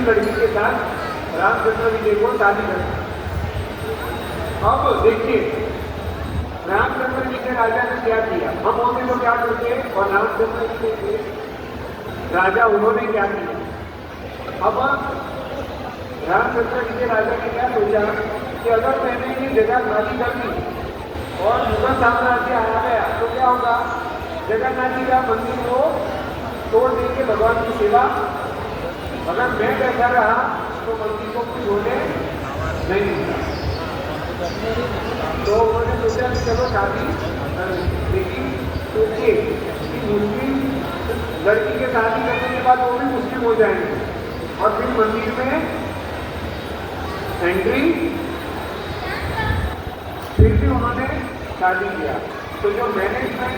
मुस्लिम लड़की के साथ रामचंद्र जी को शादी कर। अब देखिए रामचंद्र जी के राजा ने क्या किया, हम होते तो क्या करते और रामचंद्र जी के राजा उन्होंने क्या किया। अब रामचंद्र जी के राजा ने क्या सोचा कि अगर मैंने ये जगह खाली कर दी और मुगल साम्राज्य आ गया तो क्या होगा, जगन्नाथ जी का मंदिर को तोड़ देंगे भगवान की सेवा। अगर मैं बैठा रहा तो मंदिर को कुछ होने नहीं मिला। तो उन्होंने सोचा कि चलो शादी, लेकिन सोचिए कि मुस्लिम लड़की के शादी करने के बाद वो भी मुस्लिम हो जाएंगे और फिर मंदिर में एंट्री, फिर भी उन्होंने शादी किया। तो जो मैनेजमेंट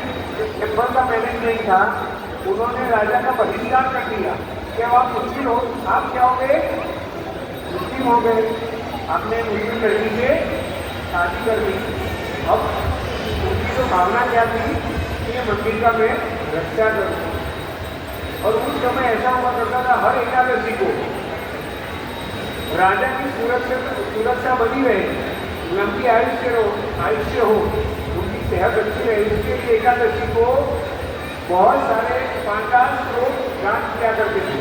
टेम्पल का मैनेजमेंट था उन्होंने राजा का बहिष्कार कर दिया कि अब आप मुस्लिम हो, आप क्या हो गए, मुस्लिम हो गए, आपने मुस्लिम लड़की से शादी कर दी। अब उनकी तो भावना क्या थी कि ये मंदिर का मैं रक्षा करूँ। और उस समय ऐसा हुआ करता था हर एकादशी को राजा की सुरक्षा बनी रहे, लंबी आयुष्य हो, उनकी सेहत अच्छी रहे, इसके लिए एकादशी को बहुत सारे 5 लोग दान किया करते थे।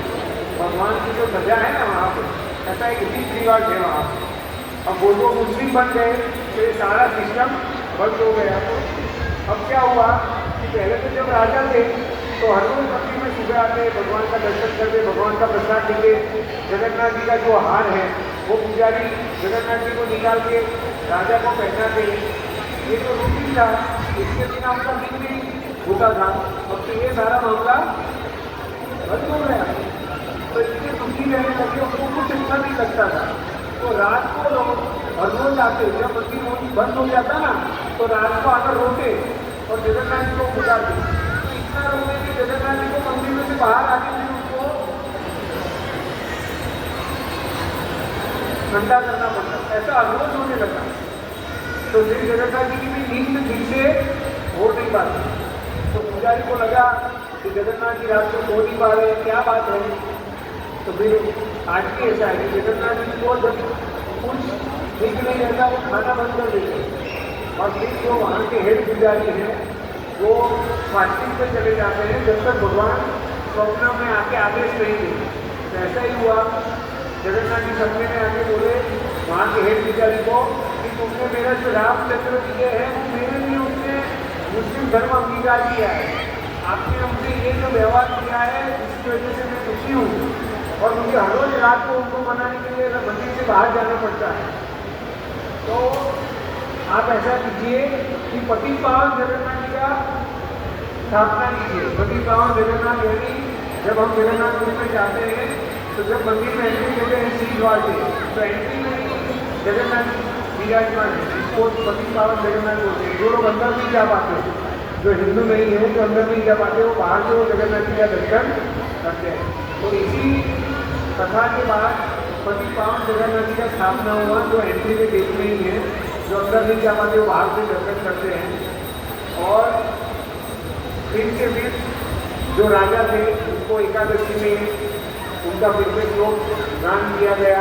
भगवान की जो सजा है ना वहाँ पर, ऐसा एक रीति रिवाज है वहाँ पर। अब वो लोग मुस्लिम बन गए तो ये सारा सिस्टम बंद हो गया। तो अब क्या हुआ कि पहले तो जब राजा थे तो हर रोज मंदिर में सुबह आते, भगवान का दर्शन करते, भगवान का प्रसाद लेते, जगन्नाथ जी का जो हार है वो पुजारी जगन्नाथ जी को निकाल के राजा को पहनाते। ये जो रूटीन था इसके बिना उनका दिन नहीं होता था। अब तो ये सारा मामला बंद हो गया तो इसके दुखी रहने लगे, उनको कुछ अच्छा नहीं लगता था। तो रात को लोग हर रोज आते, जब मंदिर बंद हो जाता ना तो रात को आकर रोते और जगन्नाथ जी को पुकारते। इतना रोते कि जगन्नाथ जी को मंदिर में से बाहर आके फिर उनको ठंडा करना पड़ता, ऐसा रोज होने लगा। तो फिर जगन्नाथ जी की भी नींद ठीक से हो नहीं पाती। तो पुजारी को लगा कि जगन्नाथ जी रात को सो नहीं पा रहे, क्या बात है। तो फिर आज भी ऐसा है कि जगन्नाथ जी को जब कुछ ठीक नहीं रहता वो खाना बंद कर देते और फिर जो वहाँ के हेड पुजारी हैं वो फास्टिंग पे चले जाते हैं जब तक भगवान स्वप्न में आके आदेश नहीं देते। तो ऐसा ही हुआ, जगन्नाथ जी सपने में आके बोले वहाँ के हेड पुजारी को कि तुमने मेरा जो रामचंद्र जी है वो मेरे लिए उसने मुस्लिम धर्म अंगीकार किया है, आपने हमसे ये जो व्यवहार किया है जिसकी वजह से मैं दुखी हूँ और मुझे हर रोज रात को उनको मनाने के लिए मंदिर से बाहर जाना पड़ता है। तो आप ऐसा कीजिए कि पति पावन जगन्नाथ जी का स्थापना कीजिए। पति पावन जगन्नाथ यानी जब हम जगन्नाथपुरी में जाते हैं तो जब मंदिर में एंट्री देते हैं श्री द्वार से तो एंट्री में जगन्नाथ विराजमान है, इसको पति पावन जगन्नाथ बोलते हैं। जो लोग अंदर नहीं जा पाते, जो हिंदू नहीं है, जो अंदर नहीं जा पाते, वो बाहर से वो जगन्नाथ जी का दर्शन करते हैं। तो इसी कथा के बाद पति पावन जगन्नाथ जी का स्थापना हुआ, जो एंट्री में देखते ही है, जो अंदर नहीं जा पाते वो बाहर से दर्शन करते हैं। और फिर जो राजा थे उनको एकादशी में उनका फिर से श्लोक दान किया गया।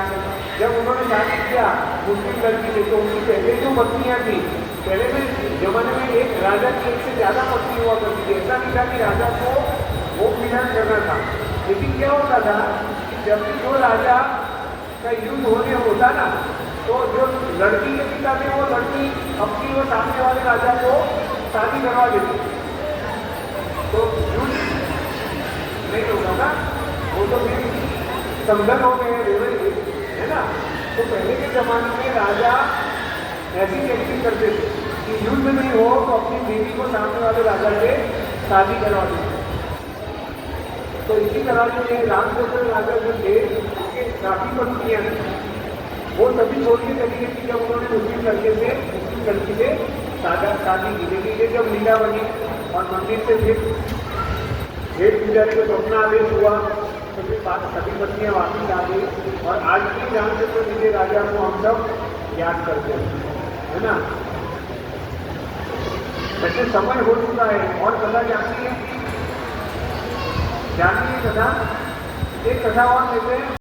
जब उन्होंने शादी किया मुस्लिम लड़की से तो उनकी पहले जो पत्नियाँ थी, पहले में जमाने में एक राजा की एक से ज़्यादा पत्नी हुआ करती थी। ऐसा नहीं था कि राजा को वो विधान करना था, लेकिन क्या होता था जब भी जो राजा का युद्ध होने होता ना तो जो लड़की के पिता थे वो लड़की अपनी वो सामने वाले राजा को शादी करवा देती, तो युद्ध नहीं होता था, वो तो फिर संगत हो गए है ना। तो पहले के जमाने में राजा ऐसी एक्टिंग करते थे कि युद्ध नहीं हो तो अपनी बेटी को सामने वाले राजा से शादी करवा देते। तो इसी तरह जो ये रामचंद्र राजा जो थे उनके काफी पत्नियां वो तभी छोड़ के चली गई थी जब उन्होंने मुस्लिम लड़की से शादी की। लेकिन ये जब लीला बनी और मंदिर से फिर हेड पुजारी को स्वप्न आदेश हुआ तो फिर सभी पत्नियां वापिस आ गई। और आज भी रामचंद्र जी के राजा को हम सब याद करते हैं, है ना। वैसे समय हो चुका है और कथा जानती है कथा, एक कथा और लेते हैं।